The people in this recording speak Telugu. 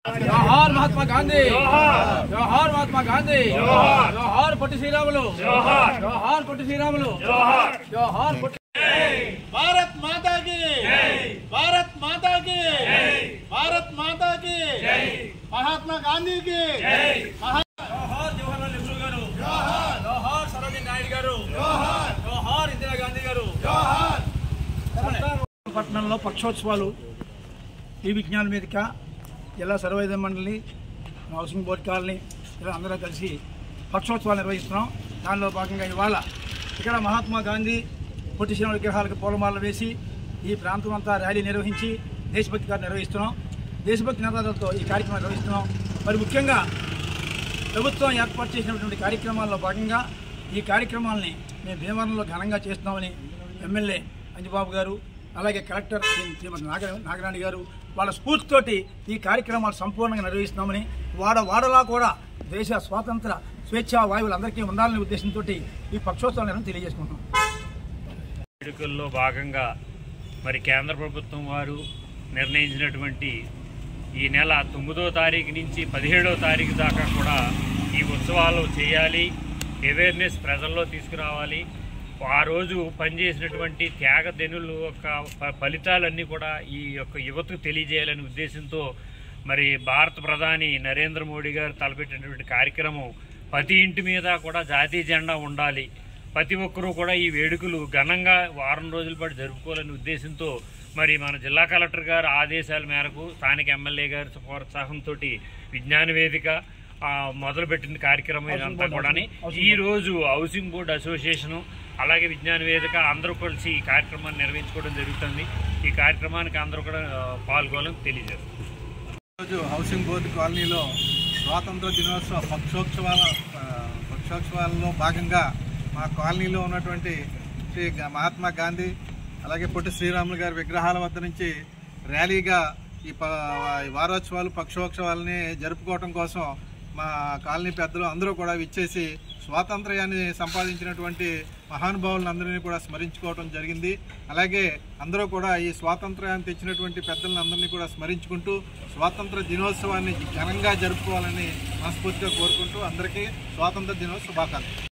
जोहार महात्मा गांधी, जोहार महात्मा गांधी, जोहार పొట్టి శ్రీరాములు, जोहार పొట్టి శ్రీరాములు, जोहार भारत माता की भारत माता की भारत माता की महात्मा गांधी की जोहार जवाहरलाल नेहरू गारू, जोहार सरोजिनी नायडू गारू, जोहार इंदिरा गांधी गारू। పట్టణంలో పక్షోత్సవాలు ఈ విజ్ఞాన వేదిక జిల్లా సర్వైద మండలి హౌసింగ్ బోర్డు కాలనీ ఇలా అందరూ కలిసి పక్షోత్సవాలు నిర్వహిస్తున్నాం। దానిలో భాగంగా ఇవాళ ఇక్కడ మహాత్మా గాంధీ పొట్టి శ్రీరాములు విగ్రహాలకు పూలమాలలు వేసి ఈ ప్రాంతం అంతా ర్యాలీ నిర్వహించి దేశభక్తి కార్యక్రమం నిర్వహిస్తున్నాం। దేశభక్తి నినాదాలతో ఈ కార్యక్రమం నిర్వహిస్తున్నాం। మరి ముఖ్యంగా ప్రభుత్వం ఏర్పాటు చేసినటువంటి కార్యక్రమాల్లో భాగంగా ఈ కార్యక్రమాలని మేము భీమవరంలో ఘనంగా చేస్తున్నామని ఎమ్మెల్యే అంజబాబు గారు అలాగే కలెక్టర్ శ్రీమతి నాగరాణి గారు వాళ్ళ స్ఫూర్తితోటి ఈ కార్యక్రమాలు సంపూర్ణంగా నిర్వహిస్తున్నామని వాడలా కూడా దేశ స్వాతంత్ర స్వేచ్ఛా వాయువులు అందరికీ ఉండాలనే ఉద్దేశంతో ఈ పక్షోత్సవాలను తెలియజేసుకుంటున్నాం। వేడుకల్లో భాగంగా మరి కేంద్ర ప్రభుత్వం వారు నిర్ణయించినటువంటి ఈ నెల 9వ తారీఖు నుంచి 17వ తారీఖు దాకా కూడా ఈ ఉత్సవాలు చేయాలి, అవేర్నెస్ ప్రజల్లో తీసుకురావాలి। ఆ రోజు పనిచేసినటువంటి త్యాగదనుల యొక్క ఫలితాలన్నీ కూడా ఈ యొక్క యువతకు తెలియజేయాలనే ఉద్దేశంతో మరి భారత ప్రధాని నరేంద్ర మోడీ గారు తలపెట్టినటువంటి కార్యక్రమం ప్రతి ఇంటి మీద కూడా జాతీయ జెండా ఉండాలి, ప్రతి ఒక్కరూ కూడా ఈ వేడుకలు ఘనంగా వారం రోజుల పాటు జరుపుకోవాలనే ఉద్దేశంతో మరి మన జిల్లా కలెక్టర్ గారు ఆదేశాల మేరకు స్థానిక ఎమ్మెల్యే గారి ప్రోత్సాహంతో విజ్ఞాన వేదిక మొదలుపెట్టిన కార్యక్రమం ఇదంతా కూడా ఈరోజు హౌసింగ్ బోర్డు అసోసియేషను అలాగే విజ్ఞాన వేదిక అందరూ కలిసి ఈ కార్యక్రమాన్ని నిర్వహించుకోవడం జరుగుతుంది। ఈ కార్యక్రమానికి అందరూ కూడా పాల్గొనాలని తెలియజేస్తారు। ఈరోజు హౌసింగ్ బోర్డు కాలనీలో స్వాతంత్ర దినోత్సవ పక్షోత్సవాలలో భాగంగా మా కాలనీలో ఉన్నటువంటి శ్రీ మహాత్మా గాంధీ అలాగే పొట్టి శ్రీరాములు గారి విగ్రహాల వద్ద నుంచి ర్యాలీగా ఈ వారోత్సవాలు పక్షోత్సవాలని జరుపుకోవడం కోసం మా కాలనీ పెద్దలు అందరూ కూడా విచ్చేసి స్వాతంత్ర్యాన్ని సంపాదించినటువంటి మహానుభావులందరినీ కూడా స్మరించుకోవడం జరిగింది। అలాగే అందరూ కూడా ఈ స్వాతంత్ర్యాన్ని తెచ్చినటువంటి పెద్దలందరినీ కూడా స్మరించుకుంటూ స్వాతంత్ర దినోత్సవాన్ని ఘనంగా జరుపుకోవాలని మనస్ఫూర్తిగా కోరుకుంటూ అందరికీ స్వాతంత్ర దినోత్సవ శుభాకాంక్షలు।